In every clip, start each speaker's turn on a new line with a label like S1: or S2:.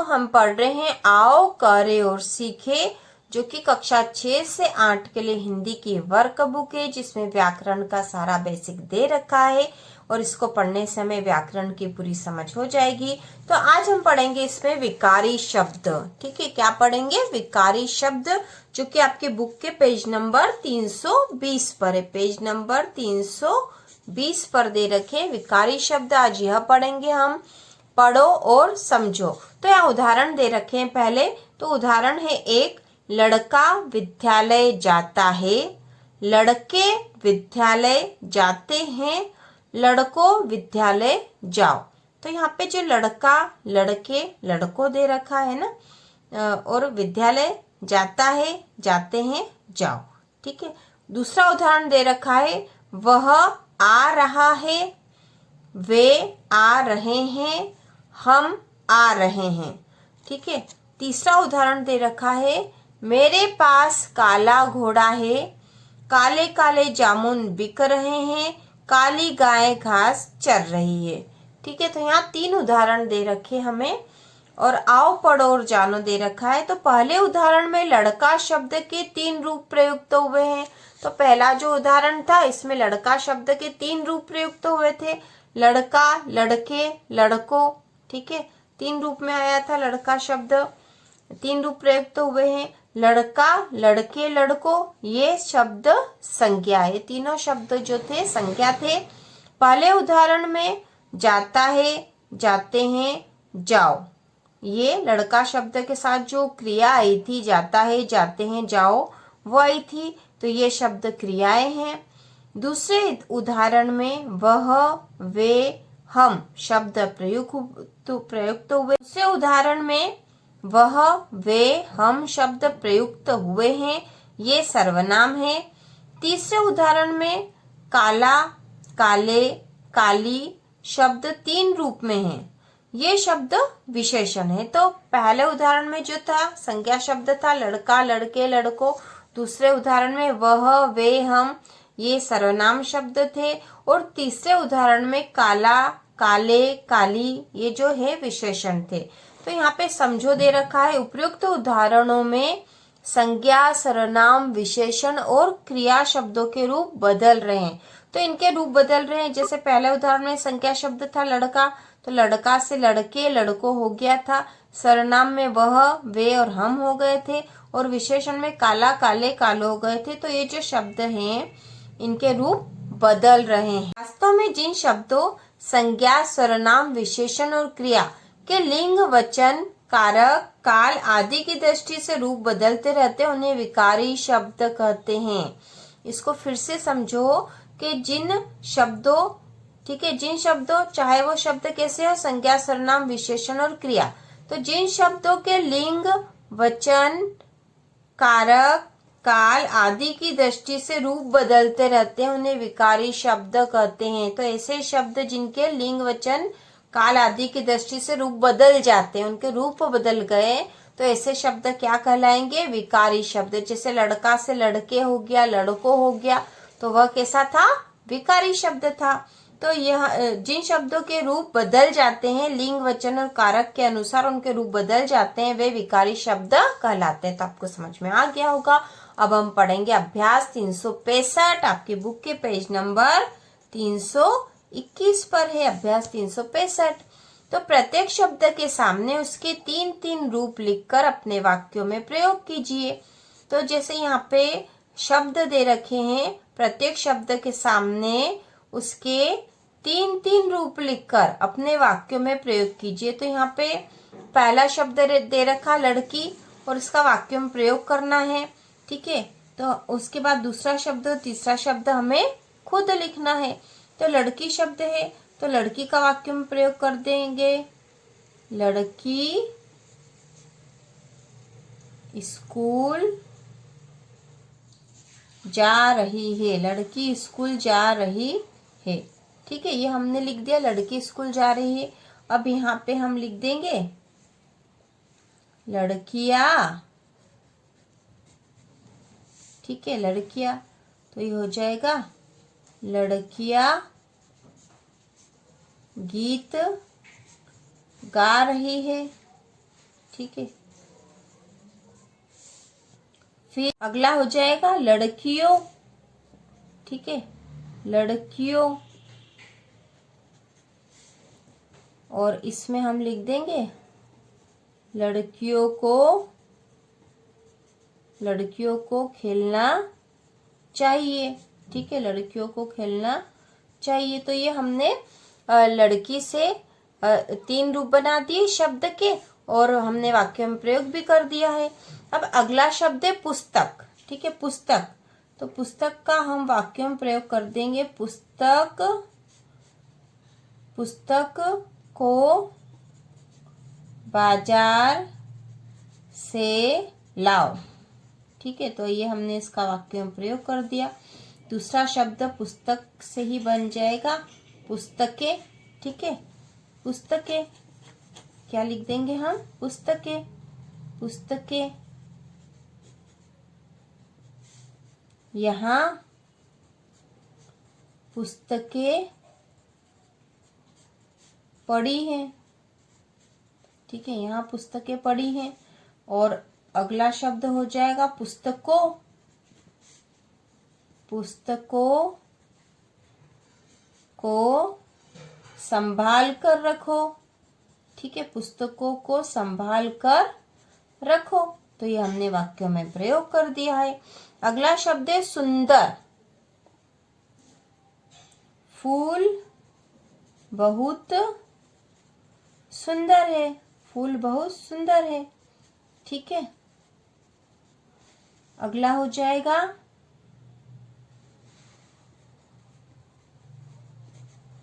S1: हम पढ़ रहे हैं आओ करे और सीखे, जो कि कक्षा 6 से 8 के लिए हिंदी की वर्क बुक है, जिसमें व्याकरण का सारा बेसिक दे रखा है और इसको पढ़ने से हमें व्याकरण की पूरी समझ हो जाएगी। तो आज हम पढ़ेंगे इसमें विकारी शब्द। ठीक है, क्या पढ़ेंगे? विकारी शब्द, जो कि आपके बुक के पेज नंबर 320 पर है। पेज नंबर 320 पर दे रखे विकारी शब्द। आज यह पढ़ेंगे हम। पढ़ो और समझो। तो यहाँ उदाहरण दे रखे हैं पहले। तो उदाहरण है एक, लड़का विद्यालय जाता है, लड़के विद्यालय जाते हैं, लड़कों विद्यालय जाओ। तो यहाँ पे जो लड़का, लड़के, लड़कों दे रखा है ना, और विद्यालय जाता है, जाते हैं, जाओ। ठीक है। दूसरा उदाहरण दे रखा है, वह आ रहा है, वे आ रहे हैं, हम आ रहे हैं। ठीक है। तीसरा उदाहरण दे रखा है, मेरे पास काला घोड़ा है, काले काले जामुन बिक रहे हैं, काली गाय घास चर रही है। ठीक है। तो यहाँ 3 उदाहरण दे रखे हमें, और आओ पढ़ो और जानो दे रखा है। तो पहले उदाहरण में लड़का शब्द के 3 रूप प्रयुक्त हुए हैं। तो पहला जो उदाहरण था, इसमें लड़का शब्द के 3 रूप प्रयुक्त हुए थे, लड़का, लड़के, लड़कों। ठीक है, 3 रूप में आया था लड़का शब्द, 3 रूप प्रयुक्त हुए हैं। लड़का, लड़के, लड़कों, ये शब्द संज्ञा है। तीनों शब्द जो थे संज्ञा थे। पहले उदाहरण में जाता है, जाते हैं, जाओ, ये लड़का शब्द के साथ जो क्रिया आई थी, जाता है, जाते हैं, जाओ, वो आई थी। तो ये शब्द क्रियाएं हैं। दूसरे उदाहरण में वह, वे, हम शब्द प्रयुक्त हुए। दूसरे उदाहरण में वह, वे, हम शब्द प्रयुक्त हुए हैं, ये सर्वनाम है। तीसरे उदाहरण में काला, काले, काली शब्द 3 रूप में है, ये शब्द विशेषण है। तो पहले उदाहरण में जो था संज्ञा शब्द था, लड़का, लड़के, लड़कों। दूसरे उदाहरण में वह, वे, हम, ये सर्वनाम शब्द थे। और तीसरे उदाहरण में काला, काले, काली, ये जो है विशेषण थे। तो यहाँ पे समझो दे रखा है, उपयुक्त उदाहरणों में संज्ञा, सर्वनाम, विशेषण और क्रिया शब्दों के रूप बदल रहे हैं। तो इनके रूप बदल रहे हैं। जैसे पहले उदाहरण में संज्ञा शब्द था लड़का, तो लड़का से लड़के, लड़कों हो गया था। सर्वनाम में वह, वे और हम हो गए थे, और विशेषण में काला, काले, कालो हो गए थे। तो ये जो शब्द हैं, इनके रूप बदल रहे हैं। वास्तव में जिन शब्दों संज्ञा, सर्वनाम, विशेषण और क्रिया के लिंग, वचन, कारक, काल आदि की दृष्टि से रूप बदलते रहते हैं, उन्हें विकारी शब्द कहते हैं। इसको फिर से समझो कि जिन शब्दों, ठीक है, जिन शब्दों, चाहे वो शब्द कैसे हो, संज्ञा, सर्वनाम, विशेषण और क्रिया, तो जिन शब्दों के लिंग, वचन, कारक, काल आदि की दृष्टि से रूप बदलते रहते हैं, उन्हें विकारी शब्द कहते हैं। तो ऐसे शब्द जिनके लिंग, वचन, काल आदि की दृष्टि से रूप बदल जाते हैं, उनके रूप बदल गए, तो ऐसे शब्द क्या कहलाएंगे? विकारी शब्द। जैसे लड़का से लड़के हो गया, लड़कों हो गया, तो वह कैसा था? विकारी शब्द था। तो यह जिन शब्दों के रूप बदल जाते हैं, लिंग, वचन और कारक के अनुसार उनके रूप बदल जाते हैं, वे विकारी शब्द कहलाते हैं। तो आपको समझ में आ गया होगा। अब हम पढ़ेंगे अभ्यास 365, आपकी बुक के पेज नंबर 321 पर है अभ्यास 365। तो प्रत्येक शब्द के सामने उसके 3-3 रूप लिखकर अपने वाक्यों में प्रयोग कीजिए। तो जैसे यहाँ पे शब्द दे रखे हैं, प्रत्येक शब्द के सामने उसके 3-3 रूप लिखकर अपने वाक्यों में प्रयोग कीजिए। तो यहाँ पे पहला शब्द दे रखा लड़की, और इसका वाक्यों में प्रयोग करना है। ठीक है। तो उसके बाद दूसरा शब्द, तीसरा शब्द हमें खुद लिखना है। तो लड़की शब्द है, तो लड़की का वाक्य में प्रयोग कर देंगे, लड़की स्कूल जा रही है, लड़की स्कूल जा रही है। ठीक है, ये हमने लिख दिया, लड़की स्कूल जा रही है। अब यहाँ पे हम लिख देंगे लड़कियां। ठीक है, लड़कियां, तो ये हो जाएगा लड़कियां गीत गा रही है। ठीक है। फिर अगला हो जाएगा लड़कियों, ठीक है, लड़कियों, और इसमें हम लिख देंगे लड़कियों को खेलना चाहिए, ठीक है, लड़कियों को खेलना चाहिए। तो ये हमने लड़की से 3 रूप बना दिए शब्द के, और हमने वाक्य में प्रयोग भी कर दिया है। अब अगला शब्द है पुस्तक, ठीक है, पुस्तक। तो पुस्तक का हम वाक्य में प्रयोग कर देंगे, पुस्तक को बाजार से लाओ, ठीक है। तो ये हमने इसका वाक्य में प्रयोग कर दिया। दूसरा शब्द पुस्तक से ही बन जाएगा, पुस्तकें, ठीक है, पुस्तकें, क्या लिख देंगे हम, पुस्तकें, पुस्तकें। यहाँ पुस्तकें पढ़ी हैं, ठीक है, यहाँ पुस्तकें पढ़ी हैं। और अगला शब्द हो जाएगा पुस्तकों, पुस्तकों को संभाल कर रखो, ठीक है, पुस्तकों को संभाल कर रखो। तो ये हमने वाक्यों में प्रयोग कर दिया है। अगला शब्द है सुंदर, फूल बहुत सुंदर है, फूल बहुत सुंदर है, ठीक है। अगला हो जाएगा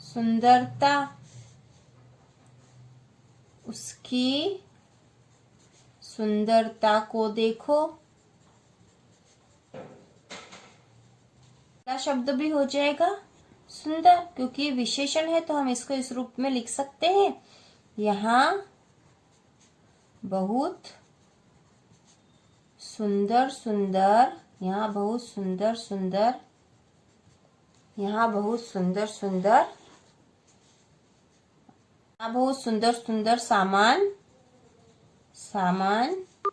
S1: सुंदरता, उसकी सुंदरता को देखो। अगला शब्द भी हो जाएगा सुंदर, क्योंकि विशेषण है तो हम इसको इस रूप में लिख सकते हैं, यहाँ बहुत सुंदर सुंदर, यहाँ बहुत सुंदर सुंदर, यहाँ बहुत सुंदर सुंदर, यहाँ बहुत सुंदर सुंदर सामान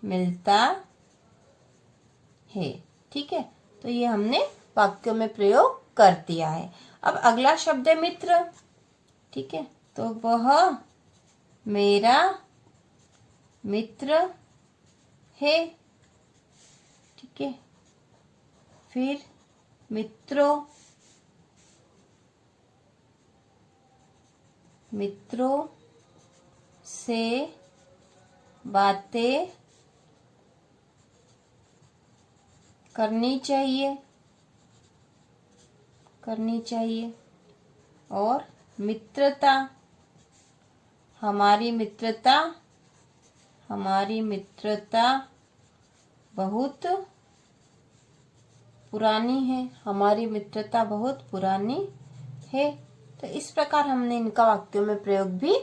S1: मिलता है, ठीक है। तो ये हमने वाक्यों में प्रयोग कर दिया है। अब अगला शब्द है मित्र, ठीक है। तो वह मेरा मित्र है, ठीक है। फिर मित्रों से बातें करनी चाहिए, और मित्रता, हमारी मित्रता बहुत पुरानी है, हमारी मित्रता बहुत पुरानी है। तो इस प्रकार हमने इनका वाक्यों में प्रयोग भी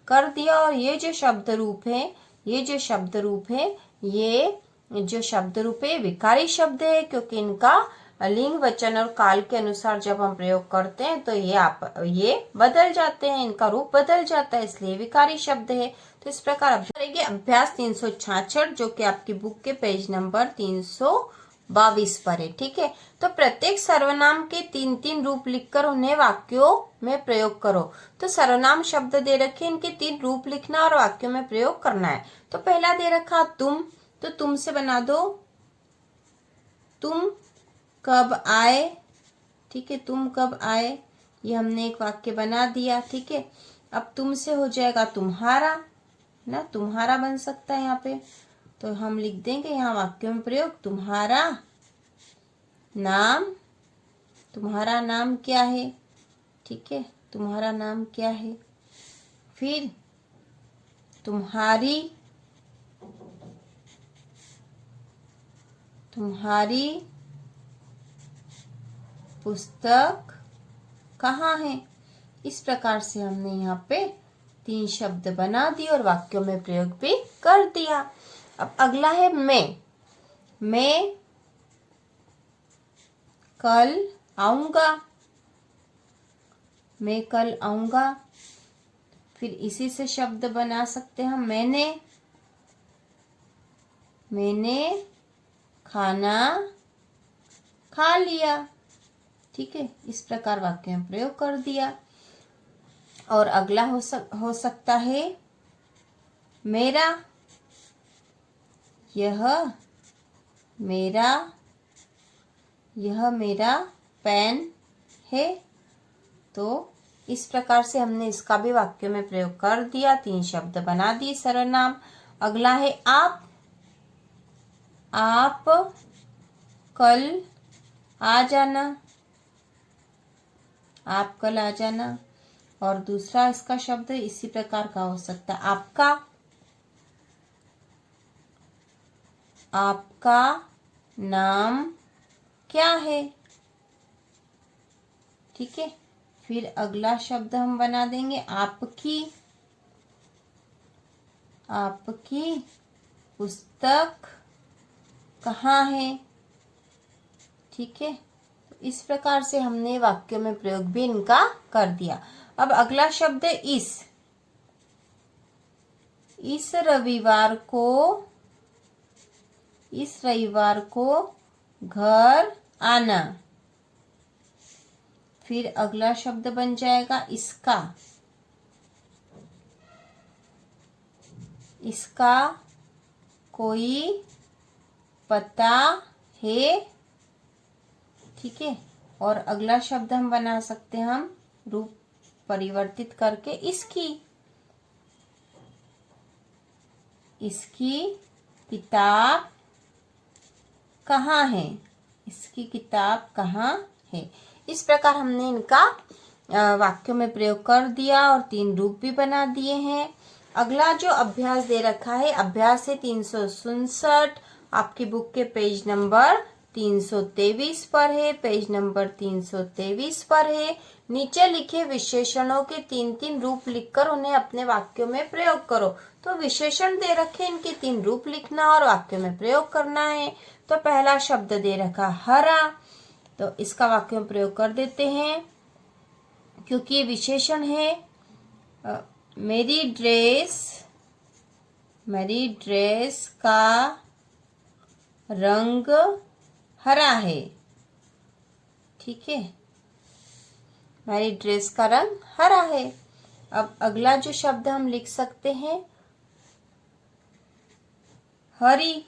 S1: कर दिया। और ये जो शब्द रूप है, ये जो शब्द रूप है विकारी शब्द है, क्योंकि इनका लिंग, वचन और काल के अनुसार जब हम प्रयोग करते हैं तो ये बदल जाते हैं, इनका रूप बदल जाता है, इसलिए विकारी शब्द है। तो इस प्रकार अब करेंगे अभ्यास 366, जो कि आपकी बुक के पेज नंबर 322 पर है, ठीक है। तो प्रत्येक सर्वनाम के 3-3 रूप लिखकर उन्हें वाक्यों में प्रयोग करो। तो सर्वनाम शब्द दे रखे, इनके 3 रूप लिखना और वाक्यों में प्रयोग करना है। तो पहला दे रखा तुम, तो तुम से बना दो, तुम कब आए, ठीक है, तुम कब आए, ये हमने एक वाक्य बना दिया, ठीक है। अब तुम से हो जाएगा तुम्हारा, ना, तुम्हारा बन सकता है यहाँ पे, तो हम लिख देंगे यहाँ वाक्य में प्रयोग, तुम्हारा नाम क्या है, ठीक है, तुम्हारा नाम क्या है। फिर तुम्हारी पुस्तक कहाँ है। इस प्रकार से हमने यहाँ पे 3 शब्द बना दिए और वाक्यों में प्रयोग भी कर दिया। अब अगला है मैं कल आऊंगा। फिर इसी से शब्द बना सकते हैं हम, मैंने खाना खा लिया। ठीक है, इस प्रकार वाक्य में प्रयोग कर दिया। और अगला हो सकता है मेरा, यह मेरा, यह मेरा पेन है। तो इस प्रकार से हमने इसका भी वाक्य में प्रयोग कर दिया, 3 शब्द बना दिए सर्वनाम। अगला है आप कल आ जाना, आप कल आ जाना। और दूसरा इसका शब्द इसी प्रकार का हो सकता है आपका नाम क्या है। ठीक है, फिर अगला शब्द हम बना देंगे आपकी पुस्तक कहाँ है। ठीक है, तो इस प्रकार से हमने वाक्य में प्रयोग भी इनका कर दिया। अब अगला शब्द है इस रविवार को घर आना। फिर अगला शब्द बन जाएगा इसका कोई पता है। ठीक है, और अगला शब्द हम बना सकते हैं, हम रूप परिवर्तित करके इसकी किताब कहाँ है, इसकी किताब कहाँ है। इस प्रकार हमने इनका वाक्यों में प्रयोग कर दिया और 3 रूप भी बना दिए हैं। अगला जो अभ्यास दे रखा है, अभ्यास है 367, आपकी बुक के पेज नंबर 323 पर है, पेज नंबर 323 पर है। नीचे लिखे विशेषणों के 3-3 रूप लिखकर उन्हें अपने वाक्यों में प्रयोग करो। तो विशेषण दे रखे, इनके 3 रूप लिखना और वाक्य में प्रयोग करना है। तो पहला शब्द दे रखा हरा, तो इसका वाक्य में प्रयोग कर देते हैं क्योंकि ये विशेषण है। मेरी ड्रेस का रंग हरा है। ठीक है, मेरी ड्रेस का रंग हरा है। अब अगला जो शब्द हम लिख सकते हैं हरी,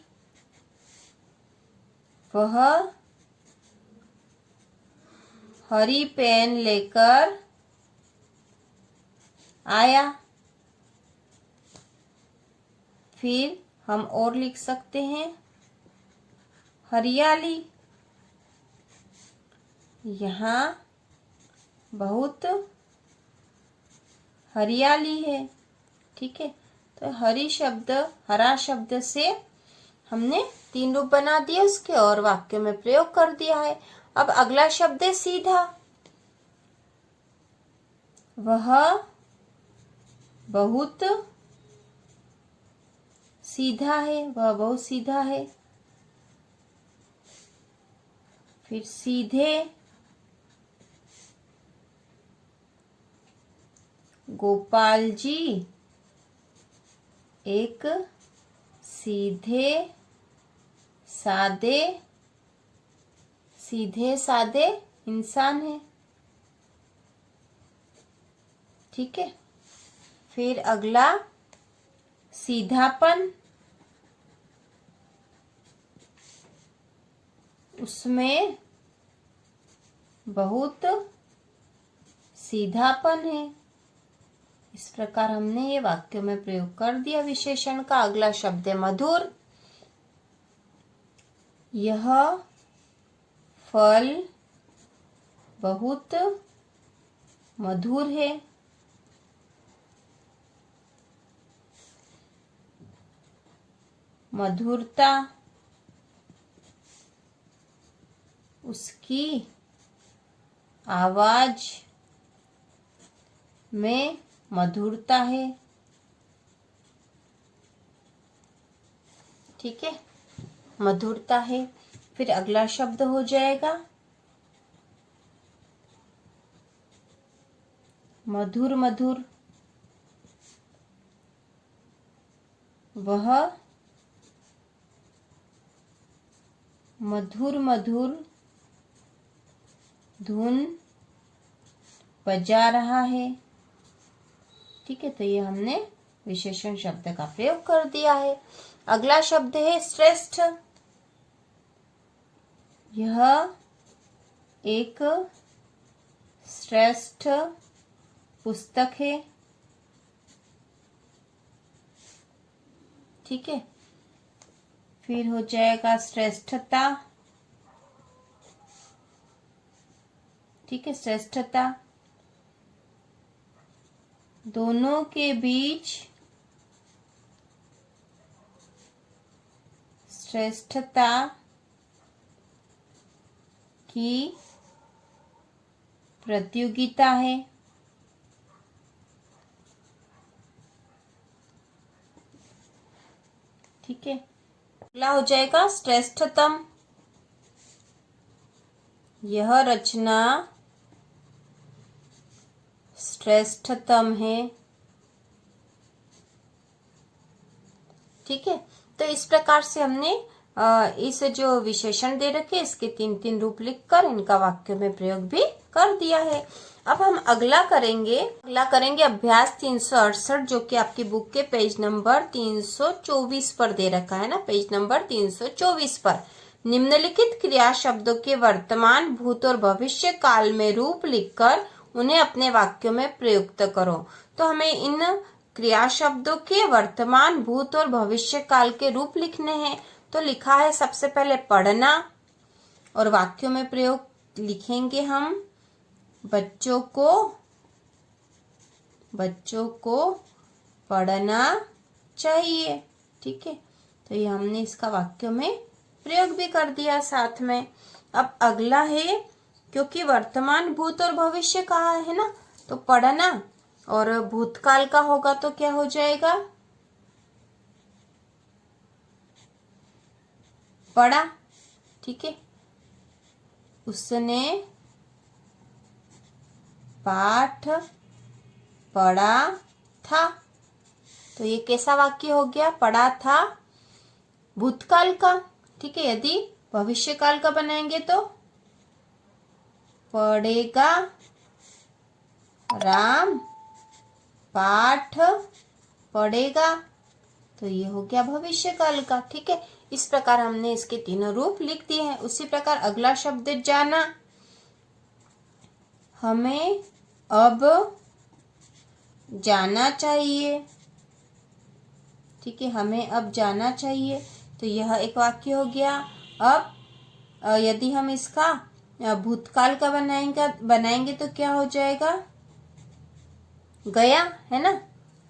S1: वह हरी पेन लेकर आया। फिर हम और लिख सकते हैं हरियाली, यहाँ बहुत हरियाली है। ठीक है, तो हरा शब्द से हमने 3 रूप बना दिए उसके और वाक्य में प्रयोग कर दिया है। अब अगला शब्द है सीधा, वह बहुत सीधा है, वह बहुत सीधा है। फिर सीधे, गोपाल जी एक सीधे सादे इंसान है। ठीक है, फिर अगला सीधापन, उसमें बहुत सीधापन है। इस प्रकार हमने ये वाक्य में प्रयोग कर दिया विशेषण का। अगला शब्द है मधुर, यह फल बहुत मधुर है। मधुरता, उसकी आवाज में मधुरता है। ठीक है, मधुरता है। फिर अगला शब्द हो जाएगा मधुर, वह मधुर मधुर धुन बजा रहा है। ठीक है, तो ये हमने विशेषण शब्द का प्रयोग कर दिया है। अगला शब्द है श्रेष्ठ। यह एक श्रेष्ठ पुस्तक है। ठीक है, फिर हो जाएगा श्रेष्ठता। ठीक है, श्रेष्ठता। दोनों के बीच श्रेष्ठता की प्रतियोगिता है। ठीक है, अगला हो जाएगा श्रेष्ठतम। यह रचना श्रेष्ठतम है। ठीक है, तो इस प्रकार से हमने इस जो विशेषण दे रखे इसके 3-3 रूप लिखकर इनका वाक्य में प्रयोग भी कर दिया है। अब हम अगला करेंगे अभ्यास 368, जो कि आपकी बुक के पेज नंबर 324 पर दे रखा है ना, पेज नंबर 324 पर। निम्नलिखित क्रिया शब्दों के वर्तमान, भूत और भविष्य काल में रूप लिखकर उन्हें अपने वाक्यों में प्रयुक्त करो। तो हमें इन क्रिया शब्दों के वर्तमान, भूत और भविष्य काल के रूप लिखने हैं। तो लिखा है सबसे पहले पढ़ना, और वाक्यों में प्रयोग लिखेंगे हम बच्चों को पढ़ना चाहिए। ठीक है, तो ये हमने इसका वाक्यों में प्रयोग भी कर दिया साथ में। अब अगला है, क्योंकि वर्तमान, भूत और भविष्य कहा है ना, तो पढ़ना और भूतकाल का होगा तो क्या हो जाएगा, पढ़ा। ठीक है, उसने पाठ पढ़ा था। तो ये कैसा वाक्य हो गया, पढ़ा था भूतकाल का। ठीक है, यदि भविष्य काल का बनाएंगे तो पढ़ेगा राम पाठ पढ़ेगा, तो ये हो गया भविष्य काल का। ठीक है, इस प्रकार हमने इसके तीनों रूप लिख दिए हैं। उसी प्रकार अगला शब्द जाना। हमें अब जाना चाहिए। ठीक है, हमें अब जाना चाहिए, तो यह एक वाक्य हो गया। अब यदि हम इसका भूतकाल का बनाएंगे तो क्या हो जाएगा, गया, है ना।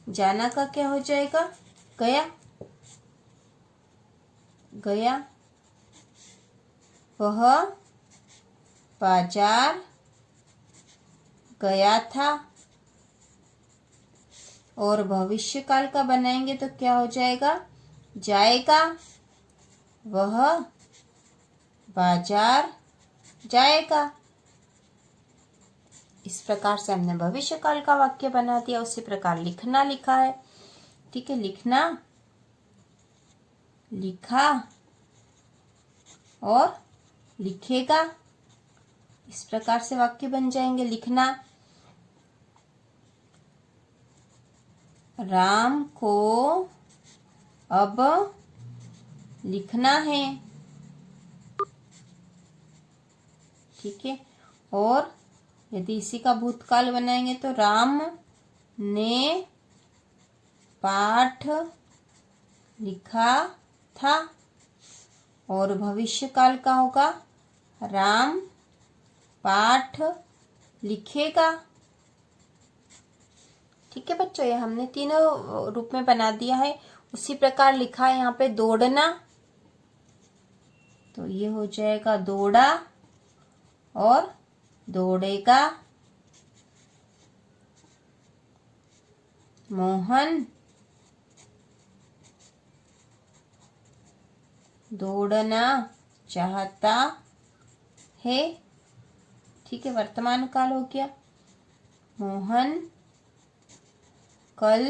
S1: जाना का क्या हो जाएगा, गया। वह बाजार गया था। और भविष्य काल का बनाएंगे तो क्या हो जाएगा, जाएगा। वह बाजार जाएगा। इस प्रकार से हमने भविष्य काल का वाक्य बना दिया। उसी प्रकार लिखना लिखा है। ठीक है, लिखना, लिखा और लिखेगा, इस प्रकार से वाक्य बन जाएंगे। लिखना, राम को अब लिखना है। ठीक है, और यदि इसी का भूतकाल बनाएंगे तो राम ने पाठ लिखा था। और भविष्य काल का होगा, राम पाठ लिखेगा। ठीक है बच्चों, ये हमने तीनों रूप में बना दिया है। उसी प्रकार लिखा है यहाँ पे दौड़ना, तो ये हो जाएगा दौड़ा और दौड़ेगा। मोहन दौड़ना चाहता है। ठीक है, वर्तमान काल हो गया। मोहन कल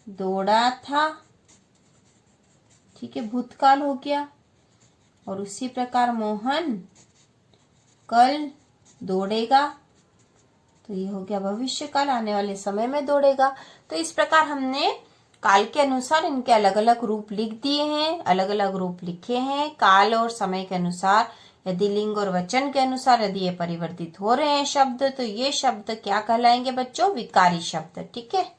S1: दौड़ा था। ठीक है, भूतकाल हो गया। और उसी प्रकार मोहन कल दौड़ेगा, तो ये हो गया भविष्य काल, आने वाले समय में दौड़ेगा। तो इस प्रकार हमने काल के अनुसार इनके अलग अलग रूप लिख दिए हैं, अलग अलग रूप लिखे हैं। काल और समय के अनुसार, यदि लिंग और वचन के अनुसार यदि ये परिवर्तित हो रहे हैं शब्द, तो ये शब्द क्या कहलाएंगे बच्चों? विकारी शब्द। ठीक है।